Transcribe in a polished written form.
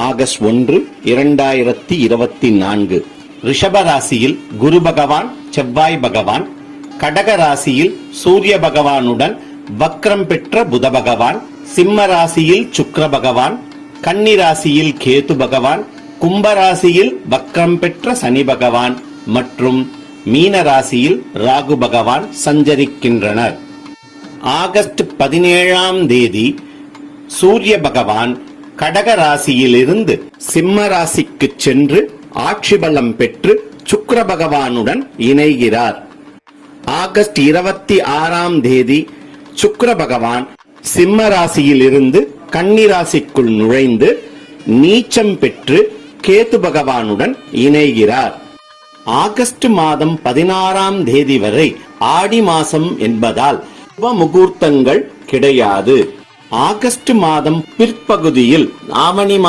August 1, 2024. ரிஷப ராசியில் குரு பகவான், செவ்வாய் பகவான், கடக ராசியில் சூரிய பகவானுடன் வக்ரம் பெற்ற புத பகவான், சிம்ம ராசியில் சுக்கிர பகவான், கன்னி ராசியில் கேது பகவான், கும்ப ராசியில் வக்ரம் பெற்ற சனி பகவான் மற்றும் மீன ராசியில் ராகு பகவான் சஞ்சரிக்கின்றனர். ஆகஸ்ட் 17ஆம் தேதி சூரிய பகவான் கடக ராசியிலிருந்து சிம்ம ராசிக்கு சென்று ஆட்சி பலம் பெற்று சுக்கிர பகவானுடன் இணைகிறார். ஆகஸ்ட் 26ஆம் தேதி சுக்கிர பகவான் சிம்ம ராசியிலிருந்து கன்னி ராசிக்குள் நுழைந்து நீச்சம் பெற்று கேது பகவானுடன் இணைகிறார். ஆகஸ்ட் மாதம் 16ஆம் தேதி வரை ஆடி மாசம் என்பதால் சுப முகூர்த்தங்கள் கிடையாது. ஆகஸ்ட் மாதம் பிற்பகுதியில் ஆவணி மாதம்